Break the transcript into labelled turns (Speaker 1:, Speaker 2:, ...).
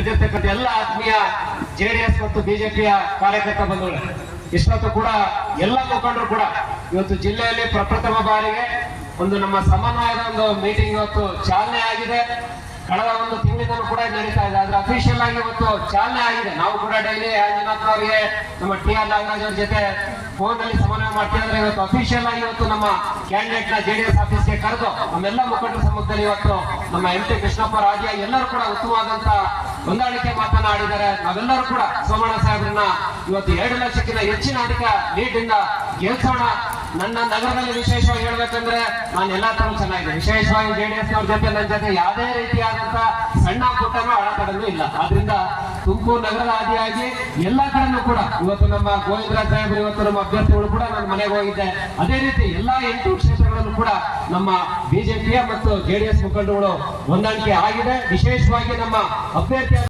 Speaker 1: ನಡೆದಿರ್ತಕ್ಕಂಥ ಎಲ್ಲ ಆತ್ಮೀಯ ಜೆಡಿಎಸ್ ಮತ್ತು ಬಿಜೆಪಿಯ ಕಾರ್ಯಕರ್ತ ಬಂಧುಗಳು, ಇಷ್ಟೊತ್ತು ಕೂಡ ಎಲ್ಲ ಮುಖಂಡರು ಕೂಡ ಇವತ್ತು ಜಿಲ್ಲೆಯಲ್ಲಿ ಪ್ರಪ್ರಥಮ ಬಾರಿಗೆ ಒಂದು ನಮ್ಮ ಸಮನ್ವಯದ ಒಂದು ಮೀಟಿಂಗ್ ಇವತ್ತು ಚಾಲನೆ ಆಗಿದೆ. ಕಳೆದ ಒಂದು ತಿಂಗಳಿಂದಲೂ ಕೂಡ ನಡೀತಾ ಇದೆ, ಆದ್ರೆ ಅಫಿಷಿಯಲ್ ಆಗಿ ಇವತ್ತು ಚಾಲನೆ ಆಗಿದೆ. ನಾವು ಕೂಡ ಡೈಲಿ ಅಂಜನಾಥ್ ಅವರಿಗೆ ನಮ್ಮ TR ನಾಗರಾಜ್ ಅವ್ರ ಜೊತೆ ಫೋನ್ ನಲ್ಲಿ ಸಮನ್ವಯ ಮಾಡ್ತಿದ್ರೆ ಇವತ್ತು ಅಫಿಷಿಯಲ್ ಆಗಿ ಇವತ್ತು ನಮ್ಮ ಕ್ಯಾಂಡಿಡೇಟ್ ನ JDS ಆಫೀಸ್ಗೆ ಕರೆದು ನಮ್ಮೆಲ್ಲ ಮುಖಂಡರ ಸಮ್ಮುಖದಲ್ಲಿ ಇವತ್ತು ನಮ್ಮ MT ಕೃಷ್ಣಪ್ಪ ರಾಜ್ಯ ಎಲ್ಲರೂ ಕೂಡ ಉತ್ತಮವಾದಂತ ಹೊಂದಾಣಿಕೆ ಮಾತನಾಡಿದ್ದಾರೆ. ನಾವೆಲ್ಲರೂ ಕೂಡ ಸೋಮಣ್ಣ ಸಾಹೇಬ್ರನ್ನ ಇವತ್ತು 2 ಲಕ್ಷಕ್ಕಿಂತ ಹೆಚ್ಚಿನ ಅಧಿಕ ಲೀಡ್ ಇಂದ ಗೆಲ್ಸೋಣ. ನನ್ನ ನಗರದಲ್ಲಿ ವಿಶೇಷವಾಗಿ ಹೇಳ್ಬೇಕಂದ್ರೆ ನಾನು ಎಲ್ಲಾ ತರ ಚೆನ್ನಾಗಿದೆ, ವಿಶೇಷವಾಗಿ JDS ನವ್ರ ಜೊತೆ ನನ್ನ ಜೊತೆ ಯಾವುದೇ ರೀತಿಯಾದಂತ ಸಣ್ಣ ಪುಟ್ಟನೂ ಅಡೆತಡೆನೂ ಇಲ್ಲ. ಆದ್ರಿಂದ ತುಮಕೂರು ನಗರದ ಆದಿಯಾಗಿ ಎಲ್ಲಾ ಕಡೆನೂ ಕೂಡ ಇವತ್ತು ನಮ್ಮ ಗೋವಿಂದರಾಜ್ ಸಾಹೇಬರು ಇವತ್ತು ನಮ್ಮ ಅಭ್ಯರ್ಥಿಗಳು ಕೂಡ ನನ್ನ ಮನೆಗೆ ಹೋಗಿದ್ದೆ. ಅದೇ ರೀತಿ ಎಲ್ಲಾ 8 ಕ್ಷೇತ್ರಗಳಲ್ಲೂ ಕೂಡ ನಮ್ಮ ಬಿಜೆಪಿಯ ಮತ್ತು JDS ಮುಖಂಡರುಗಳು ಹೊಂದಾಣಿಕೆ ಆಗಿದೆ. ವಿಶೇಷವಾಗಿ ನಮ್ಮ ಅಭ್ಯರ್ಥಿ